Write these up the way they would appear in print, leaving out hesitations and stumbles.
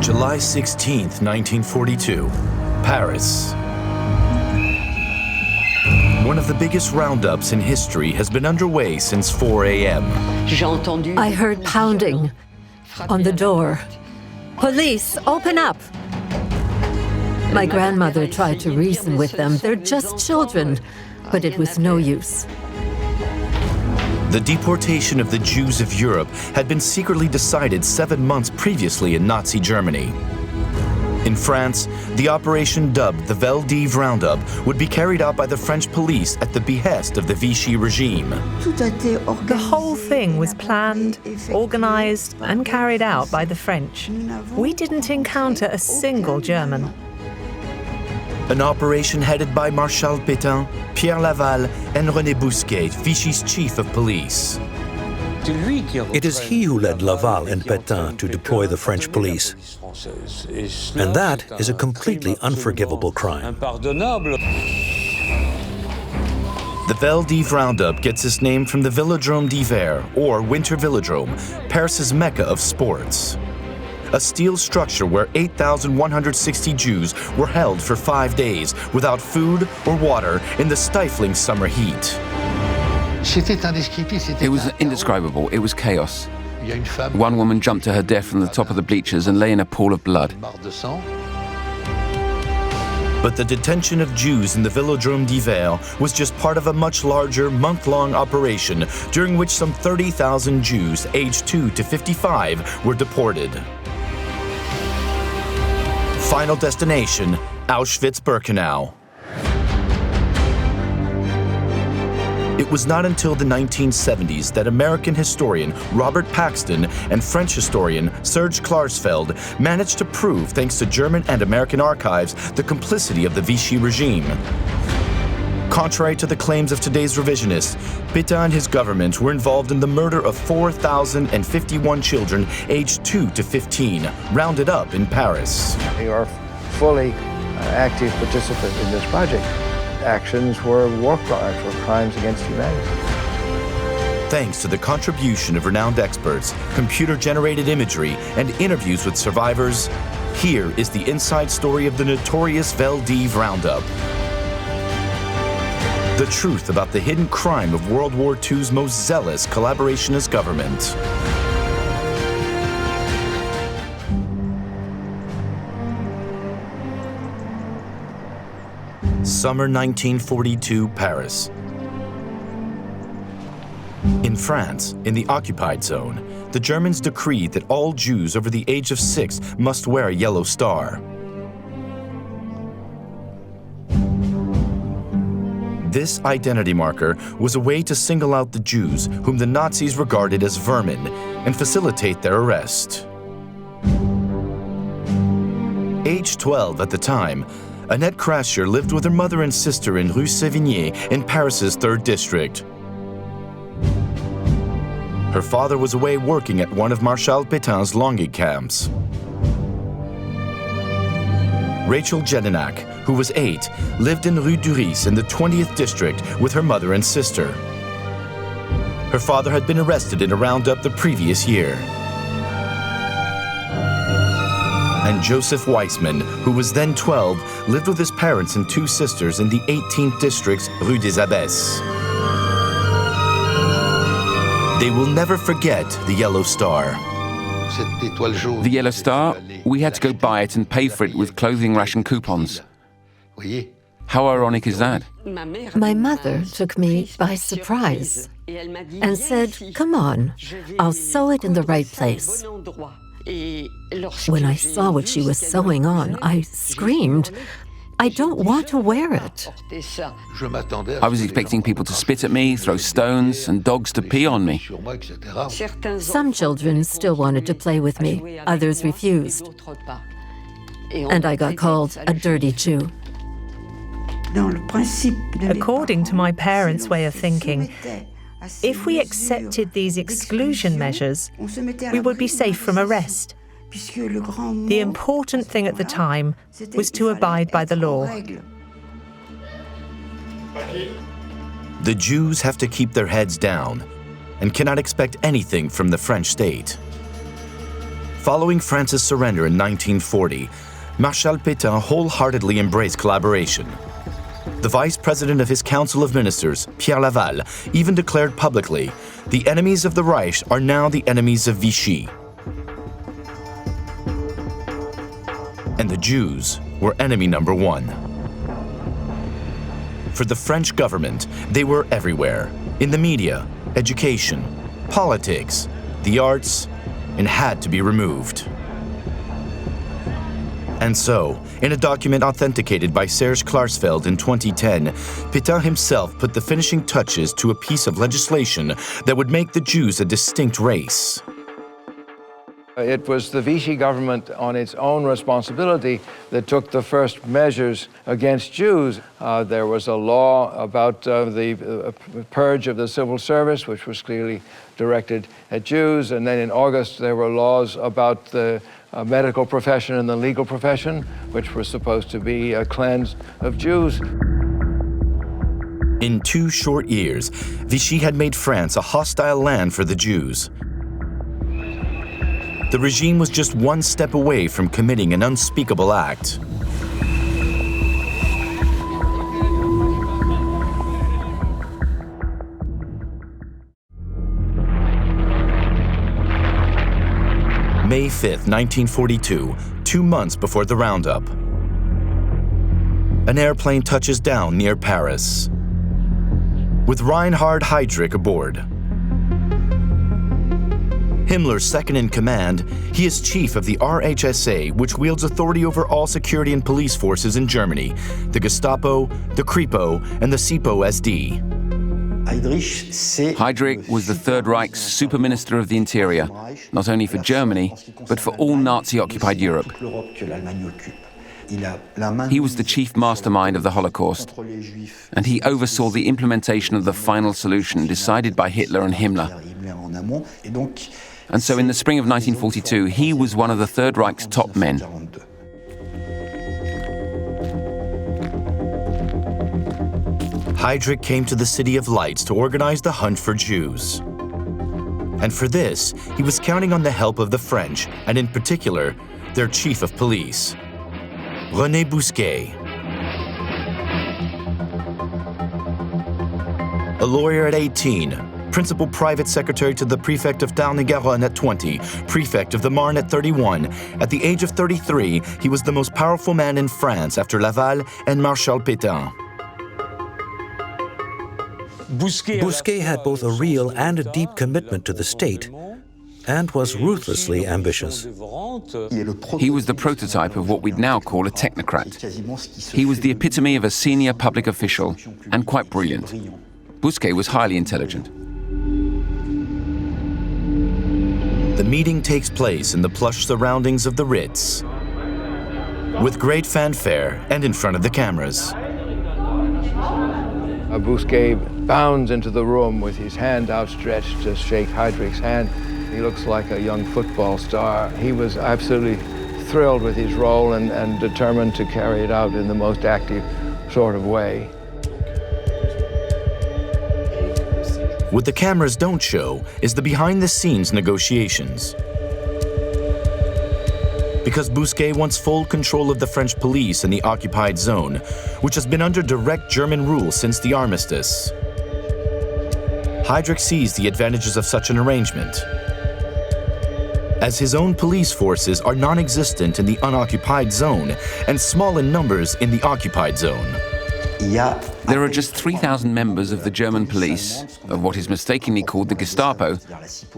July 16th, 1942, Paris. One of the biggest roundups in history has been underway since 4 a.m. I heard pounding on the door. Police, open up! My grandmother tried to reason with them. They're just children, but it was no use. The deportation of the Jews of Europe had been secretly decided 7 months previously in Nazi Germany. In France, the operation dubbed the Roundup would be carried out by the French police at the behest of the Vichy regime. The whole thing was planned, organized, and carried out by the French. We didn't encounter a single German. An operation headed by Marshal Pétain, Pierre Laval, and René Buysschaert, Vichy's chief of police. It is he who led Laval and Pétain to deploy the French police. And that is a completely unforgivable crime. The Roundup gets its name from the Velodrome d'hiver, or Winter Velodrome, Paris's mecca of sports. A steel structure where 8,160 Jews were held for 5 days without food or water in the stifling summer heat. It was indescribable. It was chaos. One woman jumped to her death from the top of the bleachers and lay in a pool of blood. But the detention of Jews in the Velodrome d'hiver was just part of a much larger, month-long operation during which some 30,000 Jews aged 2 to 55 were deported. Final destination, Auschwitz-Birkenau. It was not until the 1970s that American historian Robert Paxton and French historian Serge Klarsfeld managed to prove, thanks to German and American archives, the complicity of the Vichy regime. Contrary to the claims of today's revisionists, Pétain and his government were involved in the murder of 4,051 children aged 2 to 15, rounded up in Paris. We are fully active participant in this project. Actions were war crimes, were crimes against humanity. Thanks to the contribution of renowned experts, computer-generated imagery, and interviews with survivors, here is the inside story of the notorious Roundup. The truth about the hidden crime of World War II's most zealous collaborationist government. Summer 1942, Paris. In France, in the occupied zone, the Germans decreed that all Jews over the age of 6 must wear a yellow star. This identity marker was a way to single out the Jews whom the Nazis regarded as vermin and facilitate their arrest. Aged 12 at the time, Annette Krascher lived with her mother and sister in Rue Sévigné in Paris's 3rd district. Her father was away working at one of Marshal Pétain's longing camps. Rachel Jedinak, who was 8, lived in Rue Duris in the 20th district with her mother and sister. Her father had been arrested in a roundup the previous year. And Joseph Weissman, who was then 12, lived with his parents and 2 sisters in the 18th district's Rue des Abbesses. They will never forget the yellow star. The yellow star, we had to go buy it and pay for it with clothing ration coupons. How ironic is that? My mother took me by surprise and said, "Come on, I'll sew it in the right place." When I saw what she was sewing on, I screamed, "I don't want to wear it." I was expecting people to spit at me, throw stones, and dogs to pee on me. Some children still wanted to play with me, others refused. And I got called a dirty Jew. According to my parents' way of thinking, if we accepted these exclusion measures, we would be safe from arrest. The important thing at the time was to abide by the law. The Jews have to keep their heads down and cannot expect anything from the French state. Following France's surrender in 1940, Marshal Pétain wholeheartedly embraced collaboration. The vice president of his Council of Ministers, Pierre Laval, even declared publicly, "The enemies of the Reich are now the enemies of Vichy." And the Jews were enemy number one. For the French government, they were everywhere, in the media, education, politics, the arts, and had to be removed. And so, in a document authenticated by Serge Klarsfeld in 2010, Pétain himself put the finishing touches to a piece of legislation that would make the Jews a distinct race. It was the Vichy government on its own responsibility that took the first measures against Jews. There was a law about the purge of the civil service, which was clearly directed at Jews. And then in August, there were laws about the medical profession and the legal profession, which were supposed to be a cleanse of Jews. In 2 short years, Vichy had made France a hostile land for the Jews. The regime was just one step away from committing an unspeakable act. May 5th, 1942, 2 months before the Roundup. An airplane touches down near Paris, with Reinhard Heydrich aboard. Himmler's second in command, he is chief of the RHSA, which wields authority over all security and police forces in Germany, the Gestapo, the Kripo, and the SiPo-SD. Heydrich was the Third Reich's super minister of the interior, not only for Germany, but for all Nazi-occupied Europe. He was the chief mastermind of the Holocaust, and he oversaw the implementation of the final solution decided by Hitler and Himmler. And so in the spring of 1942, he was one of the Third Reich's top men. Heydrich came to the City of Lights to organize the hunt for Jews. And for this, he was counting on the help of the French, and in particular, their chief of police, René Buysschaert. A lawyer at 18, principal private secretary to the prefect of Tarn-et-Garonne at 20, prefect of the Marne at 31. At the age of 33, he was the most powerful man in France after Laval and Marshal Pétain. Buysschaert had both a real and a deep commitment to the state and was ruthlessly ambitious. He was the prototype of what we'd now call a technocrat. He was the epitome of a senior public official and quite brilliant. Buysschaert was highly intelligent. The meeting takes place in the plush surroundings of the Ritz, with great fanfare and in front of the cameras. Buysschaert bounds into the room with his hand outstretched to shake Heydrich's hand. He looks like a young football star. He was absolutely thrilled with his role and determined to carry it out in the most active sort of way. What the cameras don't show is the behind-the-scenes negotiations. Because Buysschaert wants full control of the French police in the occupied zone, which has been under direct German rule since the armistice. Heydrich sees the advantages of such an arrangement, as his own police forces are non-existent in the unoccupied zone and small in numbers in the occupied zone. There are just 3,000 members of the German police, of what is mistakenly called the Gestapo,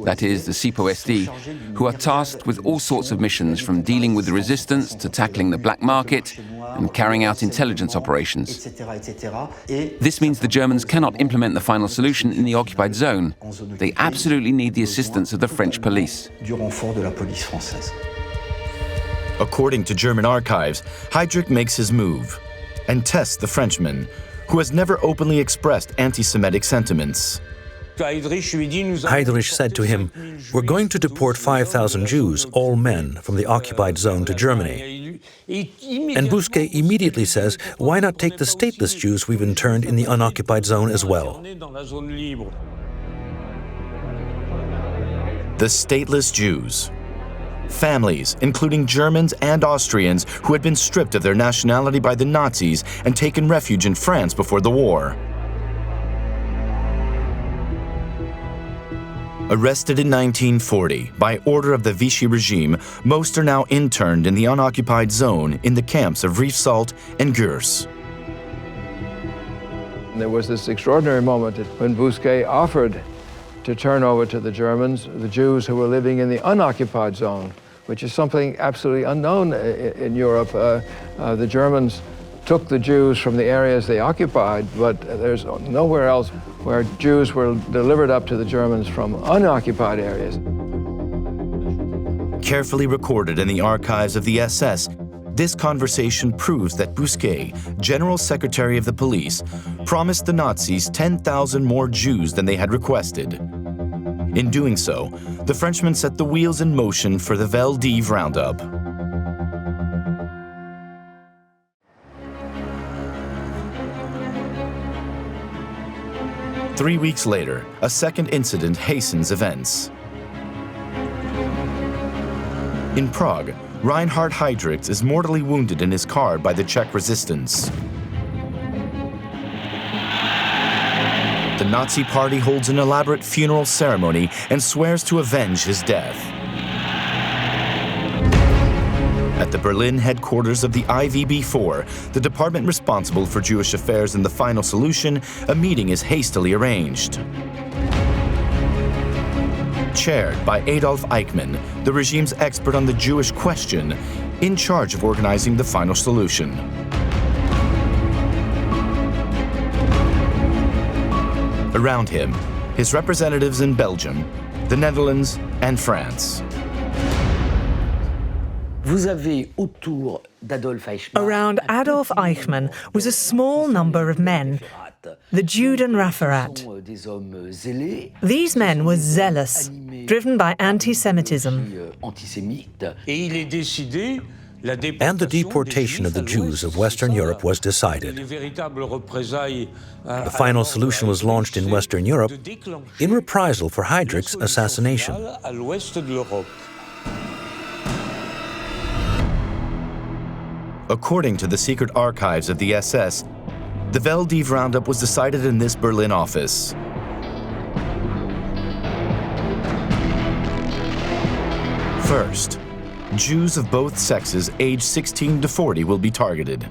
that is, the SiPo-SD, who are tasked with all sorts of missions, from dealing with the resistance to tackling the black market and carrying out intelligence operations. This means the Germans cannot implement the final solution in the occupied zone. They absolutely need the assistance of the French police. According to German archives, Heydrich makes his move and tests the Frenchman, who has never openly expressed anti-Semitic sentiments. Heydrich said to him, "We're going to deport 5,000 Jews, all men, from the occupied zone to Germany." And Buysschaert immediately says, "Why not take the stateless Jews we've interned in the unoccupied zone as well?" The stateless Jews. Families, including Germans and Austrians who had been stripped of their nationality by the Nazis and taken refuge in France before the war. Arrested in 1940 by order of the Vichy regime, most are now interned in the unoccupied zone in the camps of Riefsalt and Gurs. There was this extraordinary moment when Buysschaert offered to turn over to the Germans the Jews who were living in the unoccupied zone, which is something absolutely unknown in Europe. The Germans took the Jews from the areas they occupied, but there's nowhere else where Jews were delivered up to the Germans from unoccupied areas. Carefully recorded in the archives of the SS, this conversation proves that Buysschaert, General Secretary of the Police, promised the Nazis 10,000 more Jews than they had requested. In doing so, the Frenchman set the wheels in motion for the velodrome Roundup. Three weeks later, a second incident hastens events. In Prague, Reinhard Heydrich is mortally wounded in his car by the Czech resistance. The Nazi Party holds an elaborate funeral ceremony and swears to avenge his death. At the Berlin headquarters of the IVB4, the department responsible for Jewish affairs and the final solution, a meeting is hastily arranged. Chaired by Adolf Eichmann, the regime's expert on the Jewish question, in charge of organizing the final solution. Around him, his representatives in Belgium, the Netherlands, and France. Around Adolf Eichmann was a small number of men, the Judenreferat. These men were zealous, driven by anti-Semitism. And the deportation of the Jews of Western Europe was decided. The final solution was launched in Western Europe in reprisal for Heydrich's assassination. According to the secret archives of the SS, the velodrome Roundup was decided in this Berlin office. First, Jews of both sexes aged 16 to 40 will be targeted.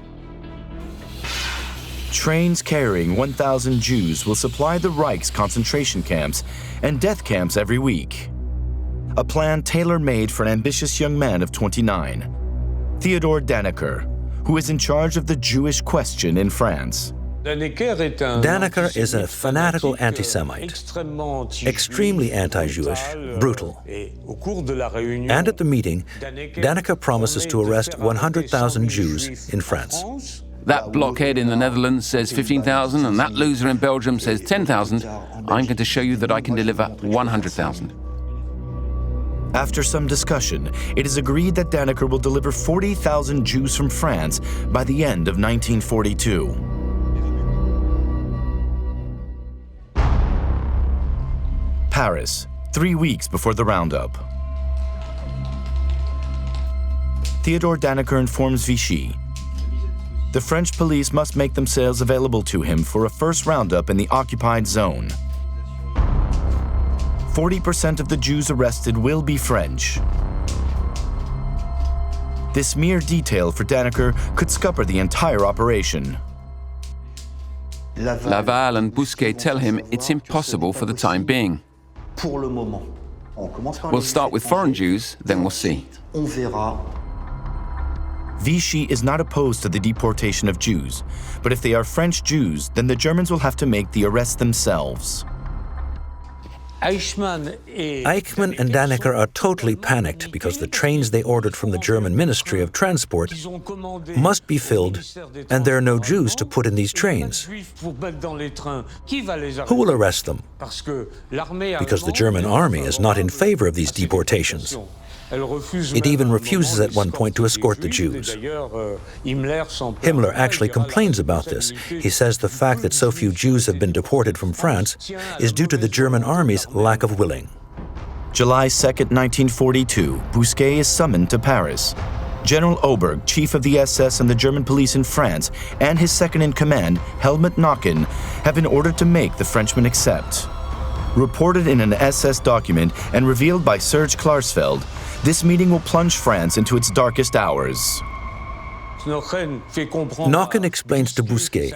Trains carrying 1,000 Jews will supply the Reich's concentration camps and death camps every week. A plan tailor-made for an ambitious young man of 29, Theodor Dannecker, who is in charge of the Jewish question in France. Dannecker is a fanatical anti-Semite, extremely anti-Jewish, brutal. And at the meeting, Dannecker promises to arrest 100,000 Jews in France. That blockhead in the Netherlands says 15,000 and that loser in Belgium says 10,000. I'm going to show you that I can deliver 100,000. After some discussion, it is agreed that Dannecker will deliver 40,000 Jews from France by the end of 1942. Paris, 3 weeks before the Roundup. Theodor Dannecker informs Vichy. The French police must make themselves available to him for a first Roundup in the occupied zone. 40% of the Jews arrested will be French. This mere detail for Dannecker could scupper the entire operation. Laval and Buysschaert tell him it's impossible for the time being. We'll start with foreign Jews, then we'll see. Vichy is not opposed to the deportation of Jews, but if they are French Jews, then the Germans will have to make the arrest themselves. Eichmann and Dannecker are totally panicked because the trains they ordered from the German Ministry of Transport must be filled, and there are no Jews to put in these trains. Who will arrest them? Because the German army is not in favor of these deportations. It even refuses at one point to escort the Jews. Himmler actually complains about this. He says the fact that so few Jews have been deported from France is due to the German army's lack of willing. July 2, 1942, Buysschaert is summoned to Paris. General Oberg, chief of the SS and the German police in France, and his second-in-command, Helmut Nocken, have been ordered to make the Frenchman accept. Reported in an SS document and revealed by Serge Klarsfeld, this meeting will plunge France into its darkest hours. Nocken explains to Buysschaert,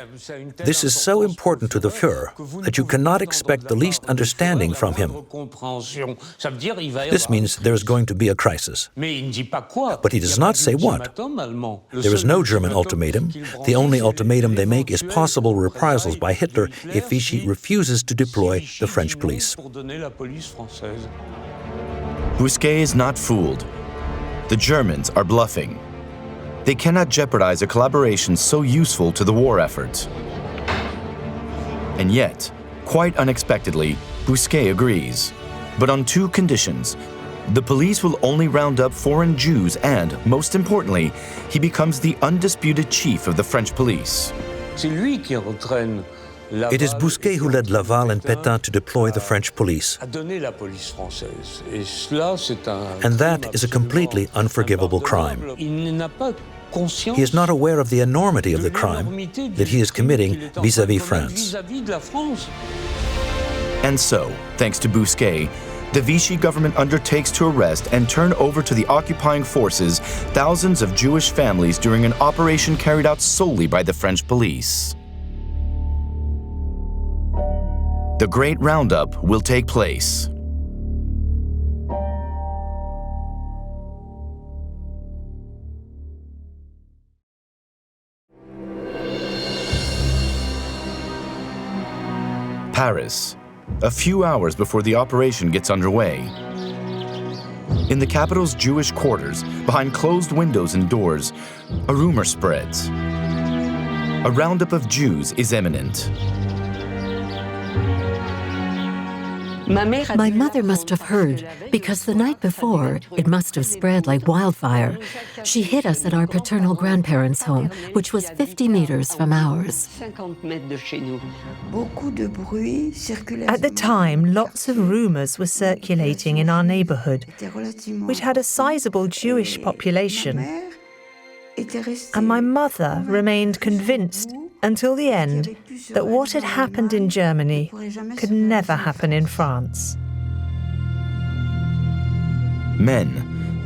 "This is so important to the Führer that you cannot expect the least understanding from him. This means there is going to be a crisis." But he does not say what. There is no German ultimatum. The only ultimatum they make is possible reprisals by Hitler if Vichy refuses to deploy the French police. Buysschaert is not fooled. The Germans are bluffing. They cannot jeopardize a collaboration so useful to the war effort. And yet, quite unexpectedly, Buysschaert agrees, but on two conditions. The police will only round up foreign Jews and, most importantly, he becomes the undisputed chief of the French police. It is Buysschaert who led Laval and Pétain to deploy the French police. And that is a completely unforgivable crime. He is not aware of the enormity of the crime that he is committing vis-à-vis France. And so, thanks to Buysschaert, the Vichy government undertakes to arrest and turn over to the occupying forces thousands of Jewish families during an operation carried out solely by the French police. The Great Roundup will take place. Paris, a few hours before the operation gets underway. In the capital's Jewish quarters, behind closed windows and doors, a rumor spreads. A roundup of Jews is imminent. My mother must have heard, because the night before, it must have spread like wildfire. She hid us at our paternal grandparents' home, which was 50 meters from ours. At the time, lots of rumors were circulating in our neighborhood, which had a sizable Jewish population. And my mother remained convinced until the end that what had happened in Germany could never happen in France. Men,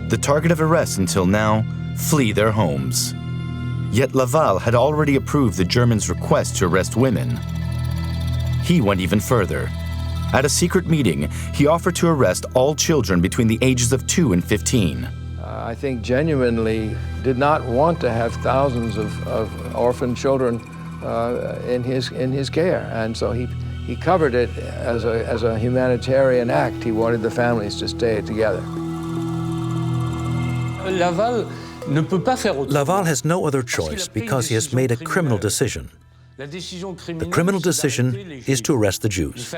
the target of arrest until now, flee their homes. Yet Laval had already approved the Germans' request to arrest women. He went even further. At a secret meeting, he offered to arrest all children between the ages of 2 and 15. I think genuinely did not want to have thousands of orphan children in his care, and so he covered it as a humanitarian act. He wanted the families to stay together. Laval has no other choice because he has made a criminal decision. The criminal decision is to arrest the Jews.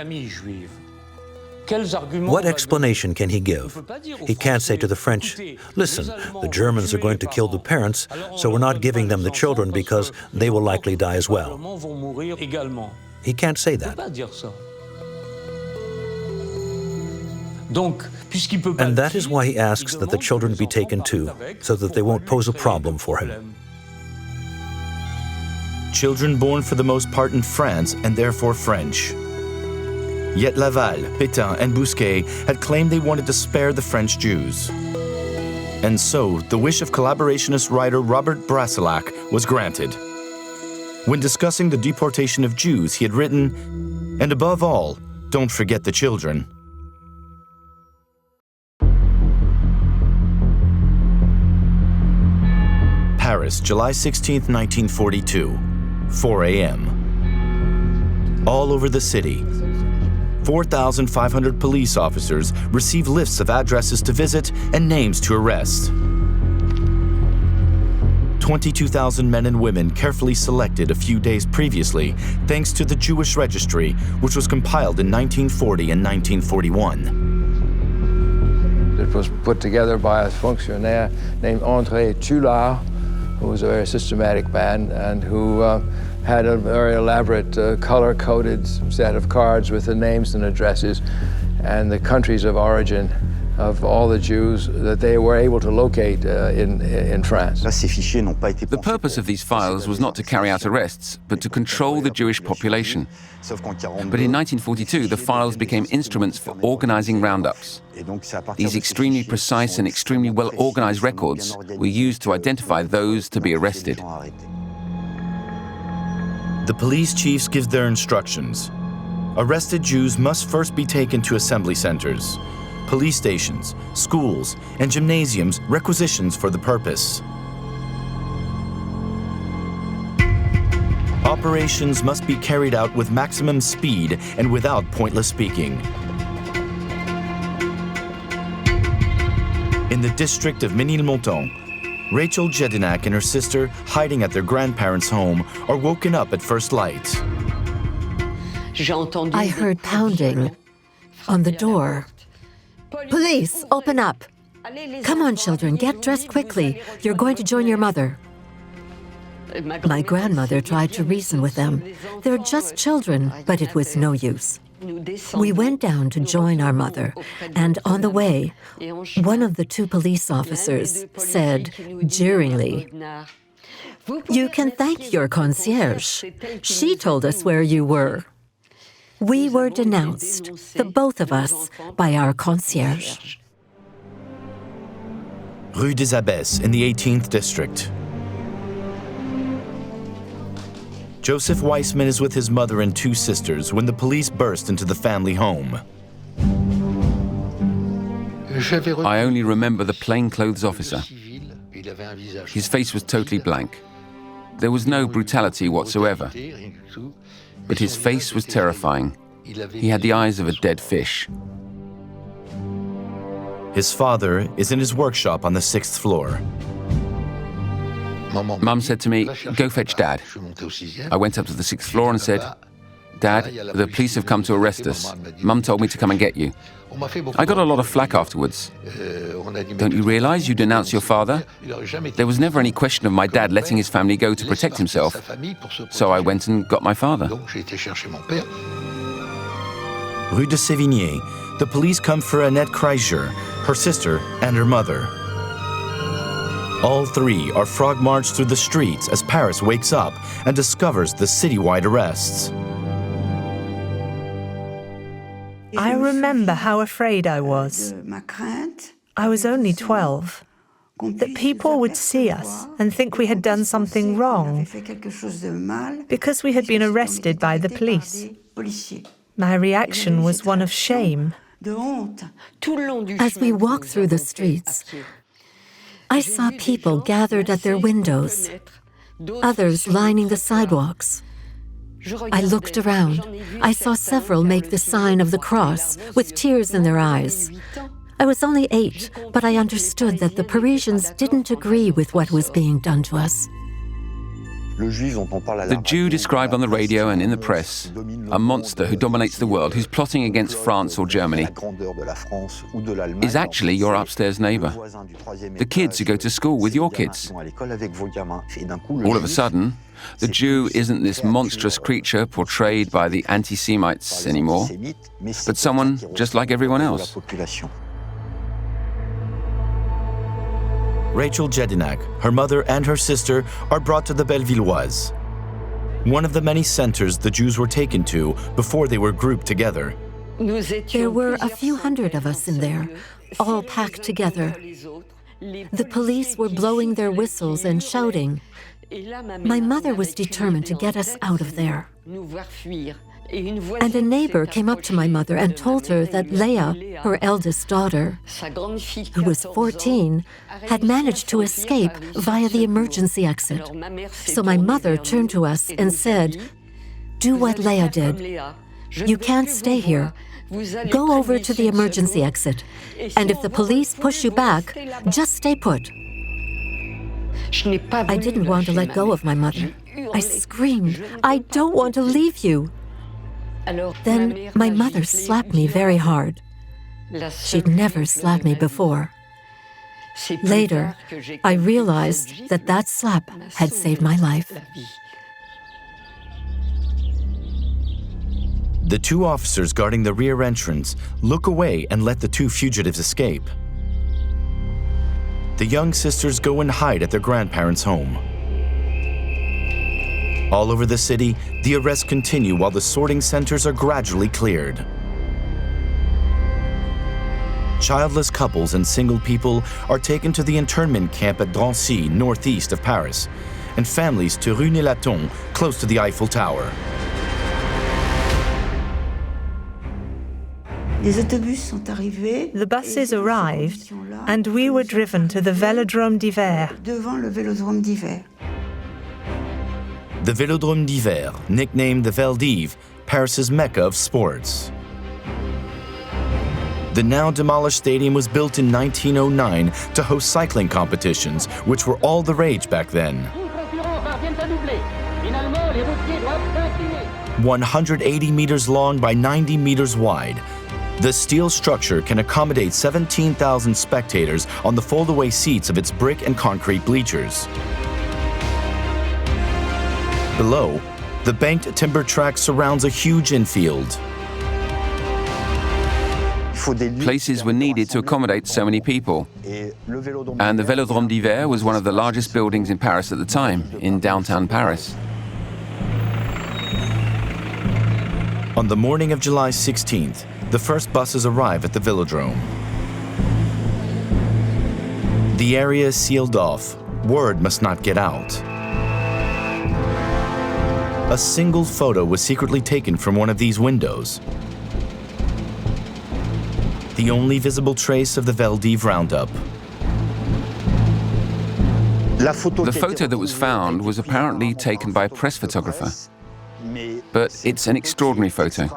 What explanation can he give? He can't say to the French, "Listen, the Germans are going to kill the parents, so we're not giving them the children because they will likely die as well." He can't say that. And that is why he asks that the children be taken too, so that they won't pose a problem for him. Children born for the most part in France and therefore French. Yet Laval, Pétain, and Buysschaert had claimed they wanted to spare the French Jews. And so, the wish of collaborationist writer Robert Brasillach was granted. When discussing the deportation of Jews, he had written, "And above all, don't forget the children." Paris, July 16, 1942, 4 a.m. All over the city, 4,500 police officers receive lists of addresses to visit and names to arrest. 22,000 men and women carefully selected a few days previously thanks to the Jewish registry, which was compiled in 1940 and 1941. It was put together by a fonctionnaire named André Tullard, who was a very systematic man and who had a very elaborate color-coded set of cards with the names and addresses. and the countries of origin of all the Jews that they were able to locate in France. The purpose of these files was not to carry out arrests, but to control the Jewish population. But in 1942, the files became instruments for organizing roundups. These extremely precise and extremely well-organized records were used to identify those to be arrested. The police chiefs give their instructions. Arrested Jews must first be taken to assembly centers, police stations, schools, and gymnasiums requisitioned for the purpose. Operations must be carried out with maximum speed and without pointless speaking. In the district of Ménilmontant, Rachel Jedinak and her sister, hiding at their grandparents' home, are woken up at first light. I heard pounding on the door. Police, open up. Come on, children, get dressed quickly. You're going to join your mother. My grandmother tried to reason with them. They're just children, but it was no use. We went down to join our mother, and on the way, one of the two police officers said, jeeringly, "You can thank your concierge. She told us where you were." We were denounced, the both of us, by our concierge. Rue des Abbesses in the 18th district. Joseph Weissman is with his mother and two sisters when the police burst into the family home. I only remember the plainclothes officer. His face was totally blank. There was no brutality whatsoever. But his face was terrifying. He had the eyes of a dead fish. His father is in his workshop on the 6th floor. Mum said to me, "Go fetch Dad." I went up to the 6th floor and said, "Dad, the police have come to arrest us. Mum told me to come and get you." I got a lot of flack afterwards. "Don't you realize you denounced your father?" There was never any question of my dad letting his family go to protect himself. So I went and got my father. Rue de Sévigné, the police come for Annette Kreiser, her sister, and her mother. All three are frog-marched through the streets as Paris wakes up and discovers the citywide arrests. I remember how afraid I was. I was only 12. That people would see us and think we had done something wrong because we had been arrested by the police. My reaction was one of shame. As we walked through the streets, I saw people gathered at their windows, others lining the sidewalks. I looked around. I saw several make the sign of the cross with tears in their eyes. I was only 8, but I understood that the Parisians didn't agree with what was being done to us. The Jew described on the radio and in the press, a monster who dominates the world, who's plotting against France or Germany, is actually your upstairs neighbor. The kids who go to school with your kids. All of a sudden, the Jew isn't this monstrous creature portrayed by the anti-Semites anymore, but someone just like everyone else. Rachel Jedinak, her mother and her sister are brought to the Bellevilloise, one of the many centers the Jews were taken to before they were grouped together. There were a few hundred of us in there, all packed together. The police were blowing their whistles and shouting. My mother was determined to get us out of there. And a neighbor came up to my mother and told her that Leah, her eldest daughter, who was 14, had managed to escape via the emergency exit. So my mother turned to us and said, "Do what Leah did. You can't stay here. Go over to the emergency exit. And if the police push you back, just stay put." I didn't want to let go of my mother. I screamed, "I don't want to leave you." Then my mother slapped me very hard. She'd never slapped me before. Later, I realized that that slap had saved my life. The two officers guarding the rear entrance look away and let the two fugitives escape. The young sisters go and hide at their grandparents' home. All over the city, the arrests continue while the sorting centers are gradually cleared. Childless couples and single people are taken to the internment camp at Drancy, northeast of Paris, and families to Rue Nélaton, close to the Eiffel Tower. The buses arrived, and we were driven to the velodrome d'hiver. The velodrome d'hiver, nicknamed the Veldiv, Paris's mecca of sports. The now demolished stadium was built in 1909 to host cycling competitions, which were all the rage back then. 180 meters long by 90 meters wide, the steel structure can accommodate 17,000 spectators on the fold-away seats of its brick and concrete bleachers. Below, the banked timber track surrounds a huge infield. Places were needed to accommodate so many people. And the Velodrome d'hiver was one of the largest buildings in Paris at the time, in downtown Paris. On the morning of July 16th, the first buses arrive at the velodrome. The area is sealed off. Word must not get out. A single photo was secretly taken from one of these windows. The only visible trace of the Veldiv Roundup. The photo that was found was apparently taken by a press photographer. But it's an extraordinary photo.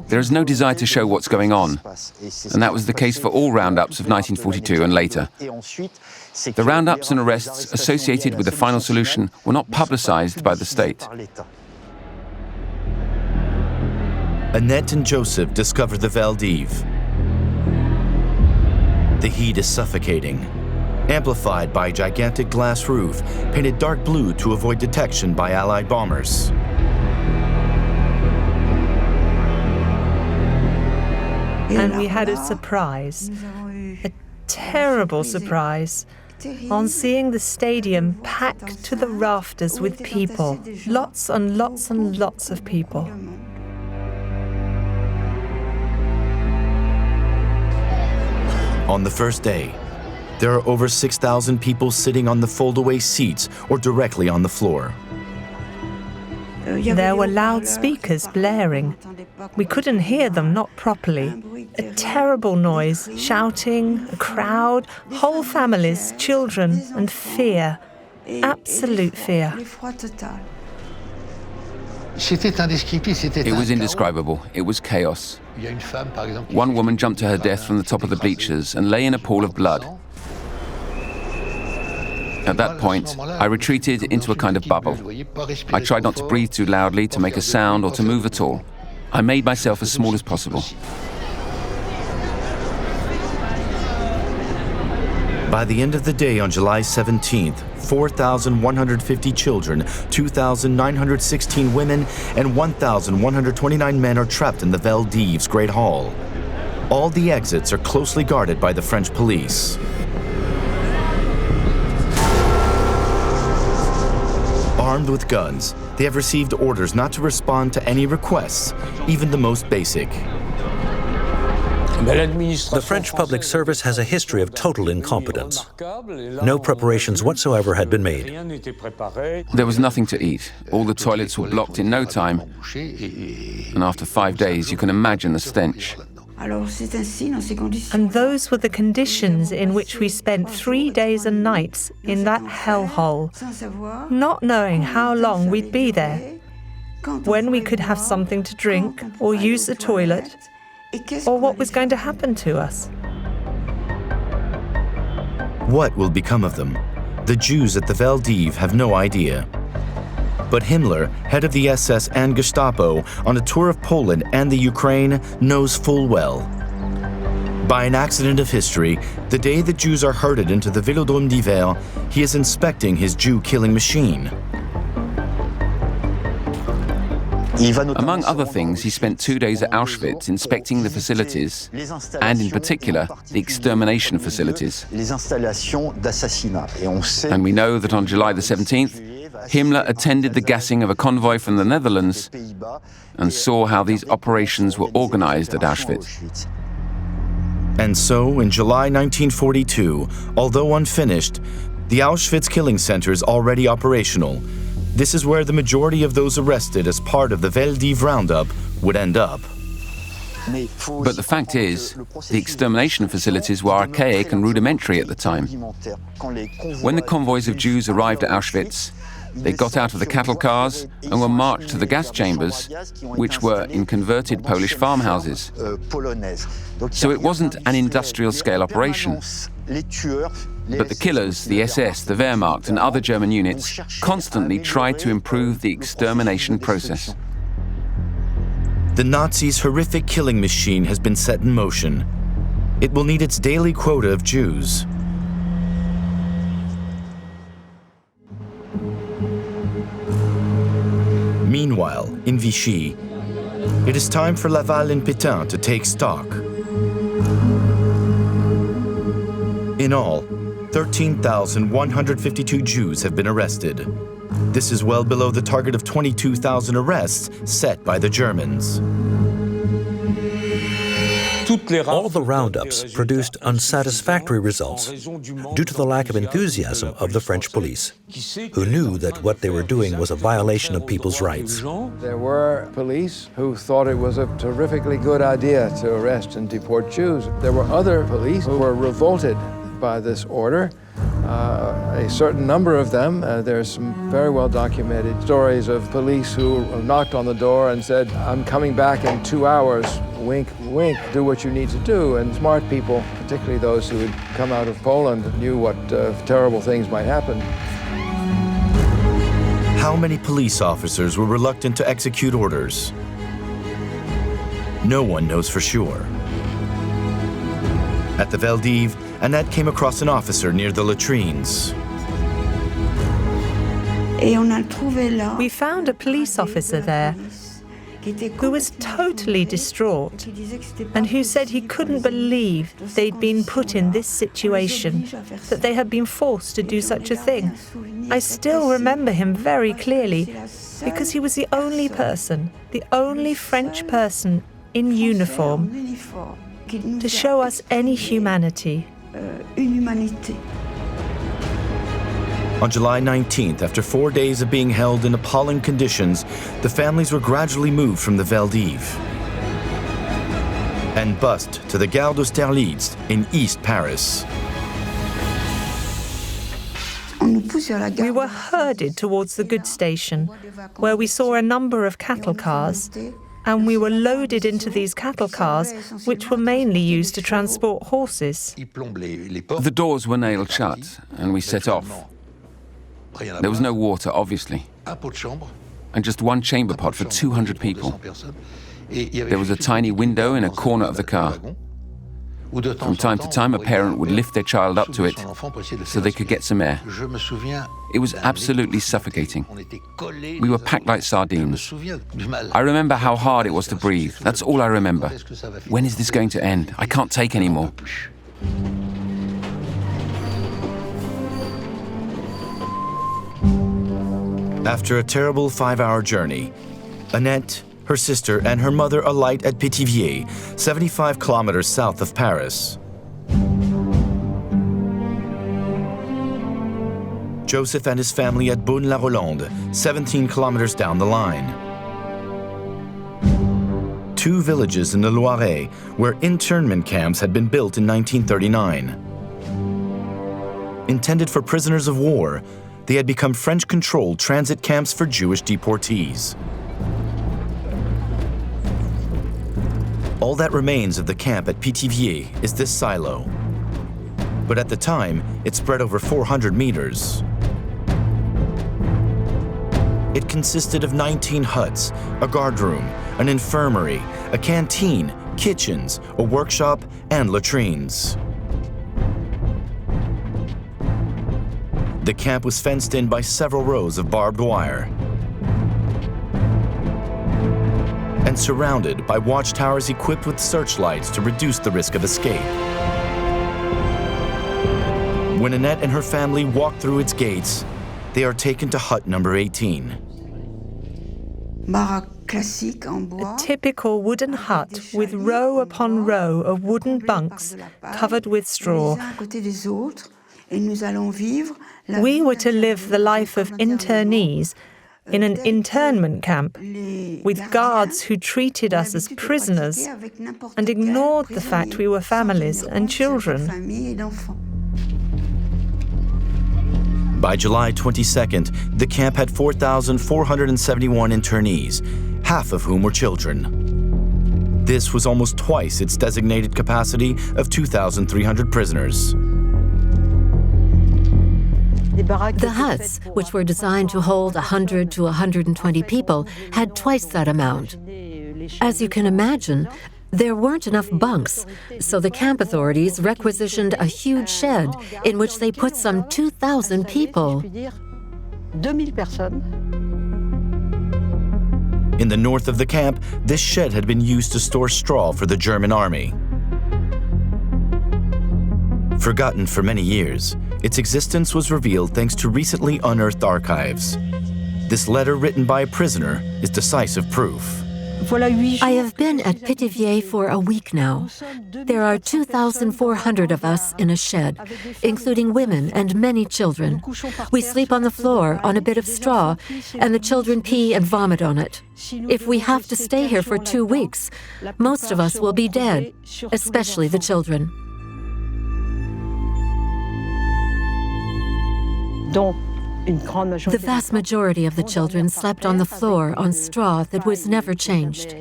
There is no desire to show what's going on, and that was the case for all roundups of 1942 and later. The roundups and arrests associated with the final solution were not publicized by the state. Annette and Joseph discover the Veldiv. The heat is suffocating, amplified by a gigantic glass roof painted dark blue to avoid detection by Allied bombers. And we had a surprise, a terrible surprise, on seeing the stadium packed to the rafters with people, lots and lots and lots of people. On the first day, there are over 6,000 people sitting on the fold-away seats or directly on the floor. There were loudspeakers blaring. We couldn't hear them, not properly. A terrible noise, shouting, a crowd, whole families, children, and fear. Absolute fear. It was indescribable. It was chaos. One woman jumped to her death from the top of the bleachers and lay in a pool of blood. At that point, I retreated into a kind of bubble. I tried not to breathe too loudly, to make a sound, or to move at all. I made myself as small as possible. By the end of the day on July 17th, 4,150 children, 2,916 women, and 1,129 men are trapped in the Veldiv's Great Hall. All the exits are closely guarded by the French police. Armed with guns, they have received orders not to respond to any requests, even the most basic. The French public service has a history of total incompetence. No preparations whatsoever had been made. There was nothing to eat. All the toilets were blocked in no time. And after 5 days, you can imagine the stench. And those were the conditions in which we spent 3 days and nights in that hellhole, not knowing how long we'd be there, when we could have something to drink or use the toilet, or what was going to happen to us. What will become of them? The Jews at the Veldiv have no idea. But Himmler, head of the SS and Gestapo, on a tour of Poland and the Ukraine, knows full well. By an accident of history, the day the Jews are herded into the Velodrome d'hiver, he is inspecting his Jew-killing machine. Among other things, he spent 2 days at Auschwitz inspecting the facilities, and in particular, the extermination facilities. And we know that on July the 17th, Himmler attended the gassing of a convoy from the Netherlands and saw how these operations were organized at Auschwitz. And so, in July 1942, although unfinished, the Auschwitz killing center is already operational. This is where the majority of those arrested as part of the Veldiv Roundup would end up. But the fact is, the extermination facilities were archaic and rudimentary at the time. When the convoys of Jews arrived at Auschwitz, they got out of the cattle cars and were marched to the gas chambers, which were in converted Polish farmhouses. So it wasn't an industrial-scale operation. But the killers, the SS, the Wehrmacht and other German units constantly tried to improve the extermination process. The Nazis' horrific killing machine has been set in motion. It will need its daily quota of Jews. Meanwhile, in Vichy, it is time for Laval and Pétain to take stock. In all, 13,152 Jews have been arrested. This is well below the target of 22,000 arrests set by the Germans. All the roundups produced unsatisfactory results due to the lack of enthusiasm of the French police, who knew that what they were doing was a violation of people's rights. There were police who thought it was a terrifically good idea to arrest and deport Jews. There were other police who were revolted by this order. A certain number of them, there's some very well documented stories of police who knocked on the door and said, "I'm coming back in 2 hours, wink, wink, do what you need to do." And smart people, particularly those who had come out of Poland, knew what terrible things might happen. How many police officers were reluctant to execute orders? No one knows for sure. At the Veldiv, Annette came across an officer near the latrines. We found a police officer there who was totally distraught and who said he couldn't believe they'd been put in this situation, that they had been forced to do such a thing. I still remember him very clearly because he was the only person, the only French person in uniform to show us any humanity. On July 19th, after 4 days of being held in appalling conditions, the families were gradually moved from the Veldiv and bused to the Gare d'Austerlitz in East Paris. We were herded towards the goods station, where we saw a number of cattle cars, and we were loaded into these cattle cars, which were mainly used to transport horses. The doors were nailed shut, and we set off. There was no water, obviously, and just one chamber pot for 200 people. There was a tiny window in a corner of the car. From time to time, a parent would lift their child up to it so they could get some air. It was absolutely suffocating. We were packed like sardines. I remember how hard it was to breathe. That's all I remember. When is this going to end? I can't take any more. After a terrible 5-hour journey, Annette, her sister, and her mother alight at Pithiviers, 75 kilometers south of Paris. Joseph and his family at Beaune-la-Rolande, 17 kilometers down the line. 2 villages in the Loiret, where internment camps had been built in 1939. Intended for prisoners of war, they had become French-controlled transit camps for Jewish deportees. All that remains of the camp at Pithiviers is this silo. But at the time, it spread over 400 meters. It consisted of 19 huts, a guardroom, an infirmary, a canteen, kitchens, a workshop, and latrines. The camp was fenced in by several rows of barbed wire. and surrounded by watchtowers equipped with searchlights to reduce the risk of escape. When Annette and her family walk through its gates, they are taken to hut number 18. A typical wooden hut with row upon row of wooden bunks covered with straw. We were to live the life of internees in an internment camp with guards who treated us as prisoners and ignored the fact we were families and children. By July 22nd, the camp had 4,471 internees, half of whom were children. This was almost twice its designated capacity of 2,300 prisoners. The huts, which were designed to hold 100 to 120 people, had twice that amount. As you can imagine, there weren't enough bunks, so the camp authorities requisitioned a huge shed in which they put some 2,000 people. In the north of the camp, this shed had been used to store straw for the German army. Forgotten for many years, its existence was revealed thanks to recently unearthed archives. This letter written by a prisoner is decisive proof. I have been at Pithiviers for a week now. There are 2,400 of us in a shed, including women and many children. We sleep on the floor on a bit of straw, and the children pee and vomit on it. If we have to stay here for 2 weeks, most of us will be dead, especially the children. The vast majority of the children slept on the floor on straw that was never changed.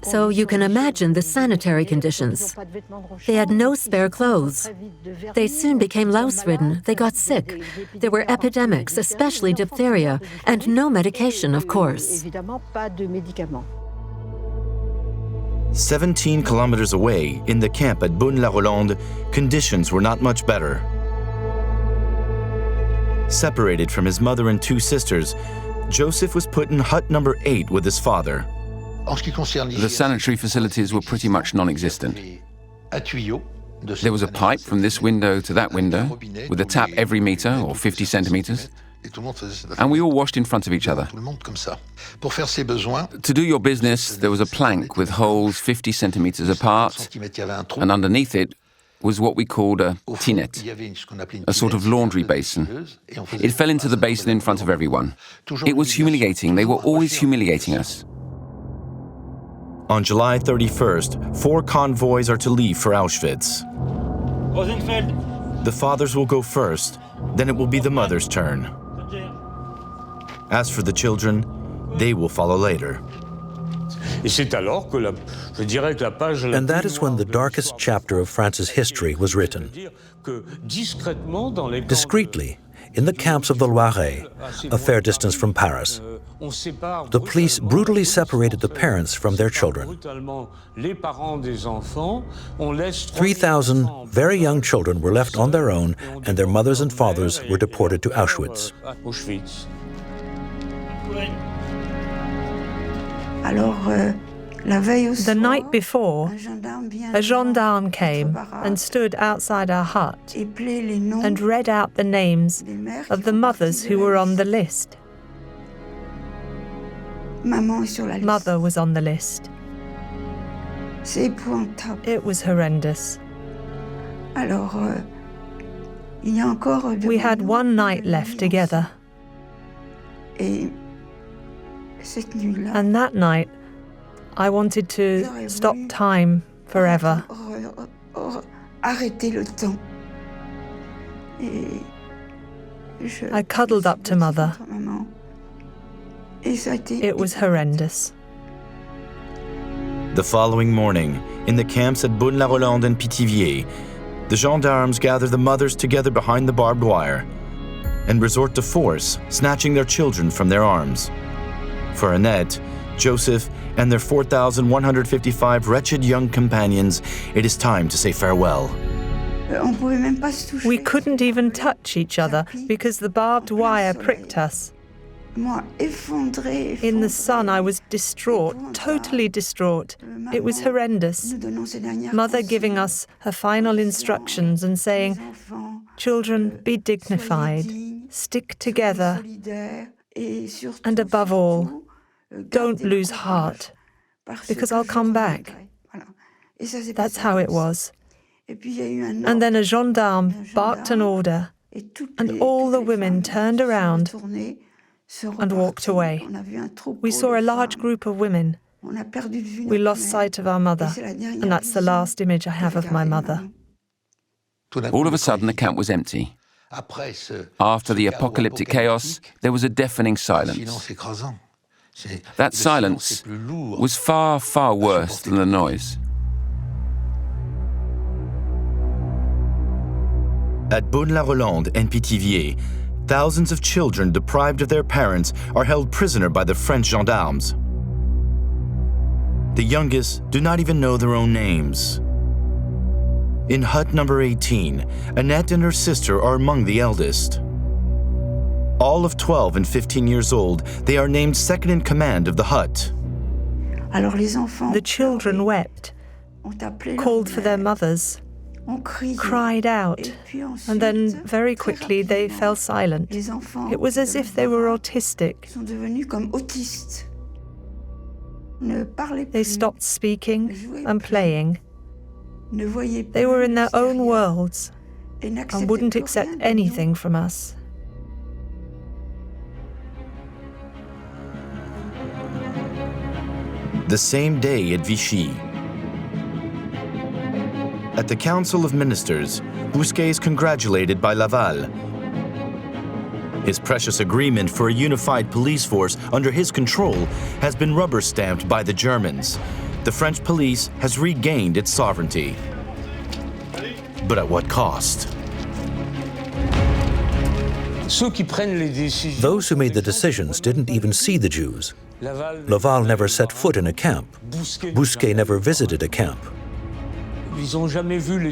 So you can imagine the sanitary conditions. They had no spare clothes. They soon became louse-ridden. They got sick. There were epidemics, especially diphtheria, and no medication, of course. 17 kilometers away, in the camp at Bouin-la-Rolande, conditions were not much better. Separated from his mother and 2 sisters, Joseph was put in hut number 8 with his father. The sanitary facilities were pretty much non-existent. There was a pipe from this window to that window, with a tap every meter or 50 centimeters, and we all washed in front of each other. To do your business, there was a plank with holes 50 centimeters apart, and underneath it was what we called a tinette, a sort of laundry basin. It fell into the basin in front of everyone. It was humiliating. They were always humiliating us. On July 31st, 4 convoys are to leave for Auschwitz. The fathers will go first, then it will be the mother's turn. As for the children, they will follow later. And that is when the darkest chapter of France's history was written. Discreetly, in the camps of the Loiret, a fair distance from Paris, the police brutally separated the parents from their children. 3,000 very young children were left on their own, and their mothers and fathers were deported to Auschwitz. The night before, a gendarme came and stood outside our hut and read out the names of the mothers who were on the list. Mother was on the list. It was horrendous. We had one night left together. And that night, I wanted to stop time forever. I cuddled up to Mother. It was horrendous. The following morning, in the camps at Bouin-la-Rolande and Pithiviers, the gendarmes gather the mothers together behind the barbed wire and resort to force, snatching their children from their arms. For Annette, Joseph, and their 4,155 wretched young companions, it is time to say farewell. We couldn't even touch each other because the barbed wire pricked us. In the sun, I was distraught, totally distraught. It was horrendous. Mother giving us her final instructions and saying, "Children, be dignified, stick together, and above all, don't lose heart, because I'll come back." That's how it was. And then a gendarme barked an order, and all the women turned around and walked away. We saw a large group of women. We lost sight of our mother, and that's the last image I have of my mother. All of a sudden, the camp was empty. After the apocalyptic chaos, there was a deafening silence. That silence was far, far worse than the noise. At Beaune-la-Rolande and Pithiviers, thousands of children deprived of their parents are held prisoner by the French gendarmes. The youngest do not even know their own names. In hut number 18, Annette and her sister are among the eldest. All of 12 and 15 years old, they are named second in command of the hut. The children wept, called for their mothers, cried out, and then very quickly they fell silent. It was as if they were autistic. They stopped speaking and playing. They were in their own worlds and wouldn't accept anything from us. The same day at Vichy. At the Council of Ministers, Buysschaert is congratulated by Laval. His precious agreement for a unified police force under his control has been rubber-stamped by the Germans. The French police has regained its sovereignty. But at what cost? Those who made the decisions didn't even see the Jews. Laval never set foot in a camp. Buysschaert never visited a camp.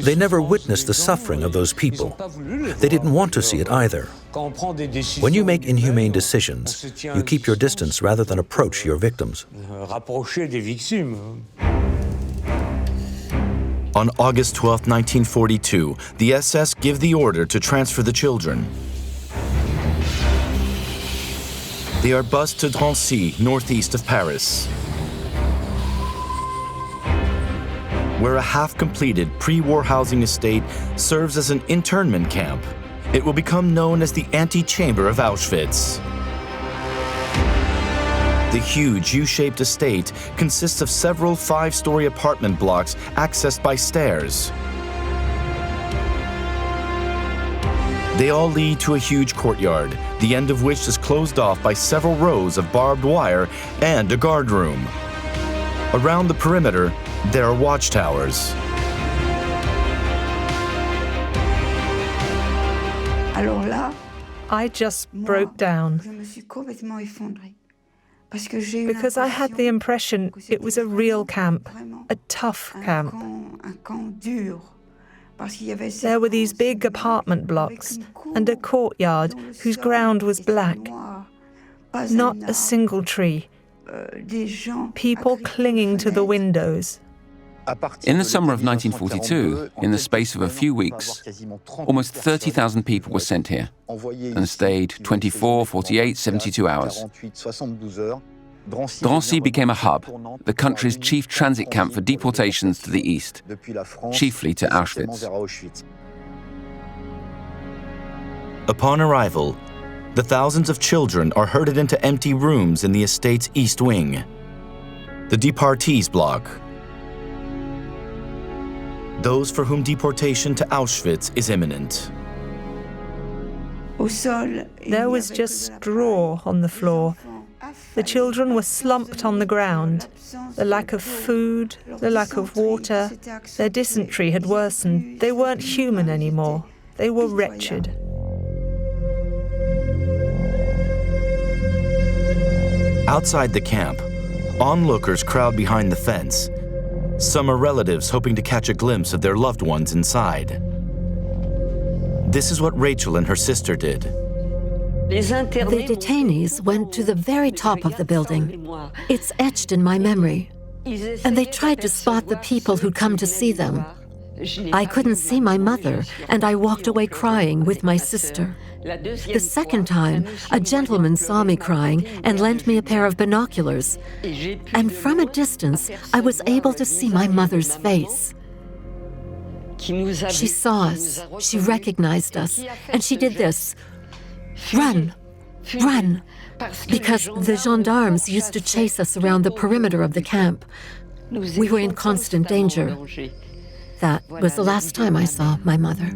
They never witnessed the suffering of those people. They didn't want to see it either. When you make inhumane decisions, you keep your distance rather than approach your victims. On August 12, 1942, the SS give the order to transfer the children. They are bused to Drancy, northeast of Paris, where a half-completed pre-war housing estate serves as an internment camp. It will become known as the antechamber of Auschwitz. The huge U-shaped estate consists of several five-story apartment blocks accessed by stairs. They all lead to a huge courtyard, the end of which is closed off by several rows of barbed wire and a guard room. Around the perimeter, there are watchtowers. I just broke down because I had the impression it was a real camp, a tough camp. There were these big apartment blocks and a courtyard whose ground was black. Not a single tree. People clinging to the windows. In the summer of 1942, in the space of a few weeks, almost 30,000 people were sent here and stayed 24, 48, 72 hours. Drancy became a hub, the country's chief transit camp for deportations to the east, chiefly to Auschwitz. Upon arrival, the thousands of children are herded into empty rooms in the estate's east wing, the deportees block. Those for whom deportation to Auschwitz is imminent. There was just straw on the floor. The children were slumped on the ground. The lack of food, the lack of water, their dysentery had worsened. They weren't human anymore. They were wretched. Outside the camp, onlookers crowd behind the fence. Some are relatives hoping to catch a glimpse of their loved ones inside. This is what Rachel and her sister did. The detainees went to the very top of the building. It's etched in my memory. And they tried to spot the people who'd come to see them. I couldn't see my mother, and I walked away crying with my sister. The second time, a gentleman saw me crying and lent me a pair of binoculars. And from a distance, I was able to see my mother's face. She saw us, she recognized us, and she did this. Run! Run! Because the gendarmes used to chase us around the perimeter of the camp. We were in constant danger. That was the last time I saw my mother.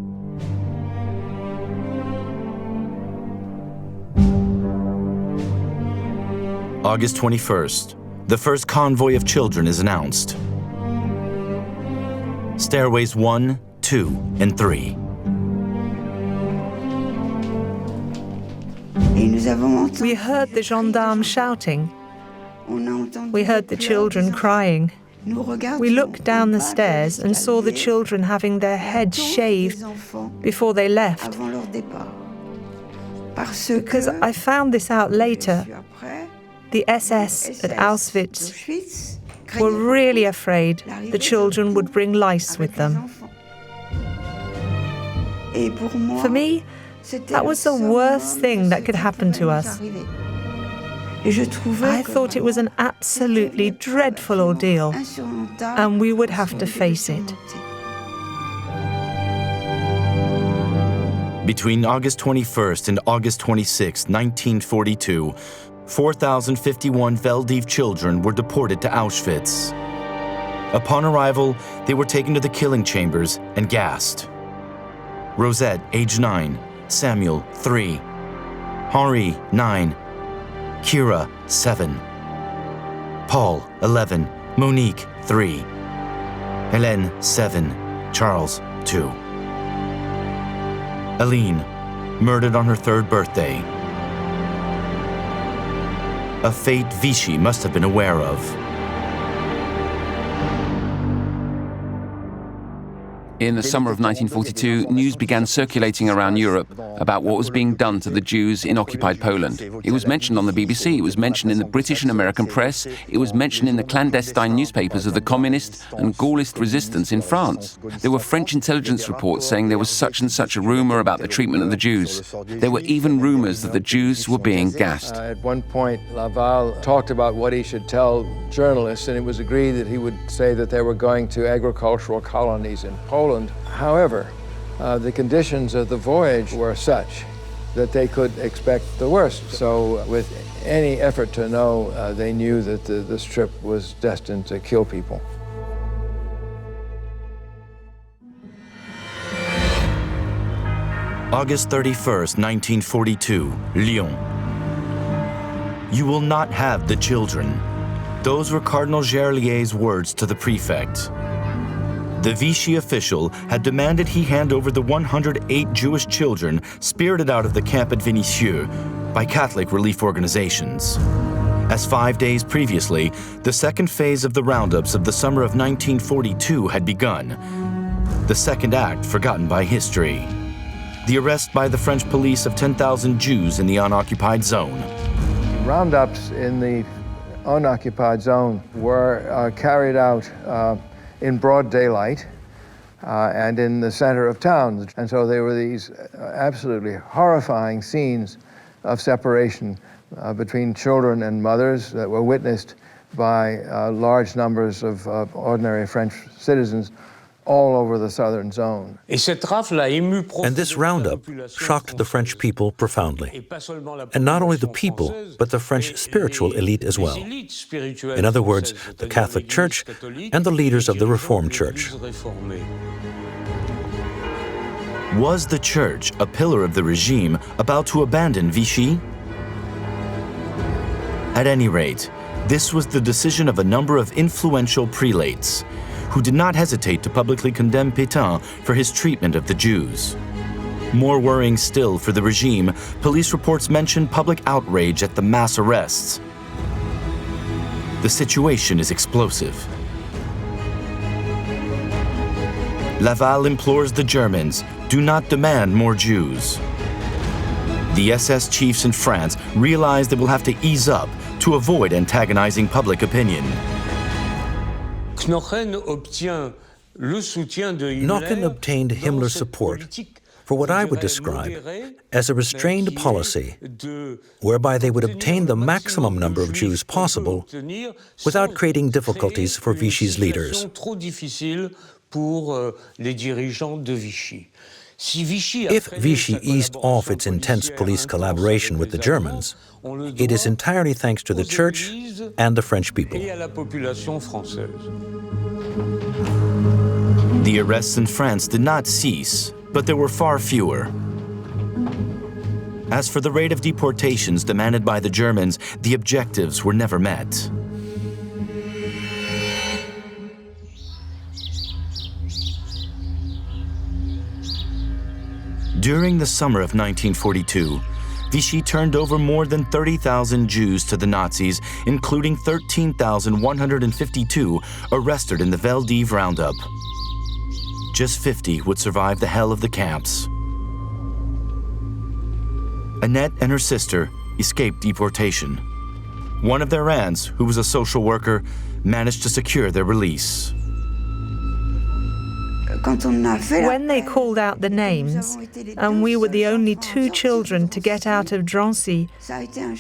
August 21st, the first convoy of children is announced. Stairways 1, 2, and 3. We heard the gendarmes shouting. We heard the children crying. We looked down the stairs and saw the children having their heads shaved before they left. Because I found this out later, the SS at Auschwitz were really afraid the children would bring lice with them. For me, that was the worst thing that could happen to us. I thought it was an absolutely dreadful ordeal, and we would have to face it. Between August 21st and August 26, 1942, 4,051 Veldiv children were deported to Auschwitz. Upon arrival, they were taken to the killing chambers and gassed. Rosette, age 9, Samuel, 3, Henri, 9, Kira, 7, Paul, 11, Monique, 3, Hélène, 7, Charles, 2. Aline, murdered on her 3rd birthday. A fate Vichy must have been aware of. In the summer of 1942, news began circulating around Europe about what was being done to the Jews in occupied Poland. It was mentioned on the BBC, it was mentioned in the British and American press, it was mentioned in the clandestine newspapers of the communist and Gaullist resistance in France. There were French intelligence reports saying there was such and such a rumor about the treatment of the Jews. There were even rumors that the Jews were being gassed. At one point, Laval talked about what he should tell journalists, and it was agreed that he would say that they were going to agricultural colonies in Poland. However, the conditions of the voyage were such that they could expect the worst. So with any effort to know, they knew that this trip was destined to kill people. August 31st, 1942, Lyon. You will not have the children. Those were Cardinal Gerlier's words to the prefect. The Vichy official had demanded he hand over the 108 Jewish children spirited out of the camp at Vénissieux by Catholic relief organizations. As 5 days previously, the second phase of the roundups of the summer of 1942 had begun. The second act forgotten by history. The arrest by the French police of 10,000 Jews in the unoccupied zone. Roundups in the unoccupied zone were carried out in broad daylight and in the center of town. And so there were these absolutely horrifying scenes of separation between children and mothers that were witnessed by large numbers of ordinary French citizens all over the southern zone. And this roundup shocked the French people profoundly. And not only the people, but the French spiritual elite as well. In other words, the Catholic Church and the leaders of the Reformed Church. Was the Church, a pillar of the regime, about to abandon Vichy? At any rate, this was the decision of a number of influential prelates, who did not hesitate to publicly condemn Pétain for his treatment of the Jews. More worrying still for the regime, police reports mention public outrage at the mass arrests. The situation is explosive. Laval implores the Germans, do not demand more Jews. The SS chiefs in France realized they will have to ease up to avoid antagonizing public opinion. Knochen obtained Himmler's support for what I would describe as a restrained policy, whereby they would obtain the maximum number of Jews possible without creating difficulties for Vichy's leaders. If Vichy eased off its intense police collaboration with the Germans, it is entirely thanks to the Church and the French people. The arrests in France did not cease, but there were far fewer. As for the rate of deportations demanded by the Germans, the objectives were never met. During the summer of 1942, Vichy turned over more than 30,000 Jews to the Nazis, including 13,152 arrested in the Velodrome Roundup. Just 50 would survive the hell of the camps. Annette and her sister escaped deportation. One of their aunts, who was a social worker, managed to secure their release. When they called out the names, and we were the only 2 children to get out of Drancy,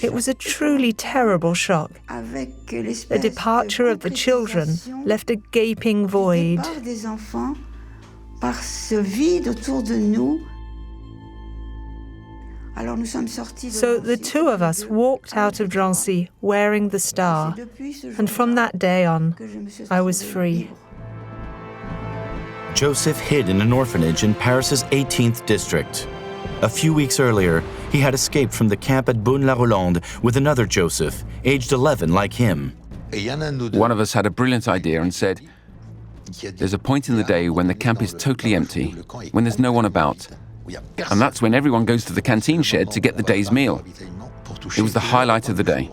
it was a truly terrible shock. The departure of the children left a gaping void. So the 2 of us walked out of Drancy wearing the star, and from that day on, I was free. Joseph hid in an orphanage in Paris's 18th district. A few weeks earlier, he had escaped from the camp at Beaune-la-Rolande with another Joseph, aged 11 like him. One of us had a brilliant idea and said, there's a point in the day when the camp is totally empty, when there's no one about. And that's when everyone goes to the canteen shed to get the day's meal. It was the highlight of the day.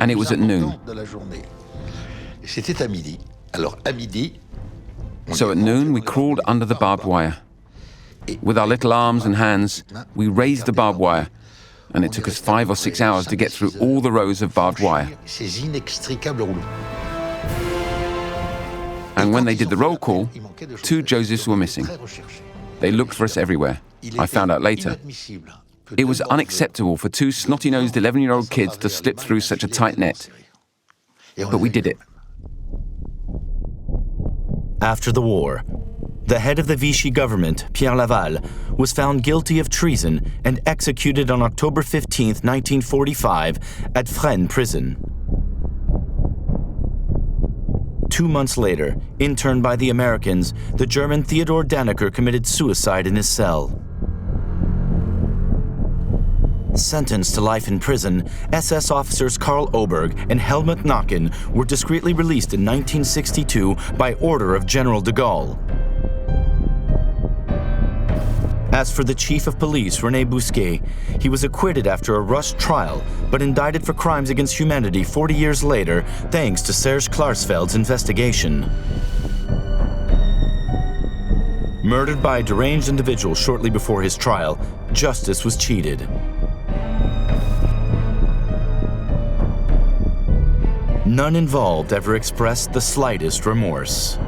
And it was at noon. So at noon, we crawled under the barbed wire. With our little arms and hands, we raised the barbed wire, and it took us 5 or 6 hours to get through all the rows of barbed wire. And when they did the roll call, 2 Josephs were missing. They looked for us everywhere. I found out later. It was unacceptable for 2 snotty-nosed 11-year-old kids to slip through such a tight net. But we did it. After the war, the head of the Vichy government, Pierre Laval, was found guilty of treason and executed on October 15, 1945, at Fresnes prison. 2 months later, interned by the Americans, the German Theodor Dannecker committed suicide in his cell. Sentenced to life in prison, SS officers Karl Oberg and Helmut Nacken were discreetly released in 1962 by order of General de Gaulle. As for the chief of police, René Bousquet, he was acquitted after a rushed trial, but indicted for crimes against humanity 40 years later, thanks to Serge Klarsfeld's investigation. Murdered by a deranged individual shortly before his trial, justice was cheated. None involved ever expressed the slightest remorse.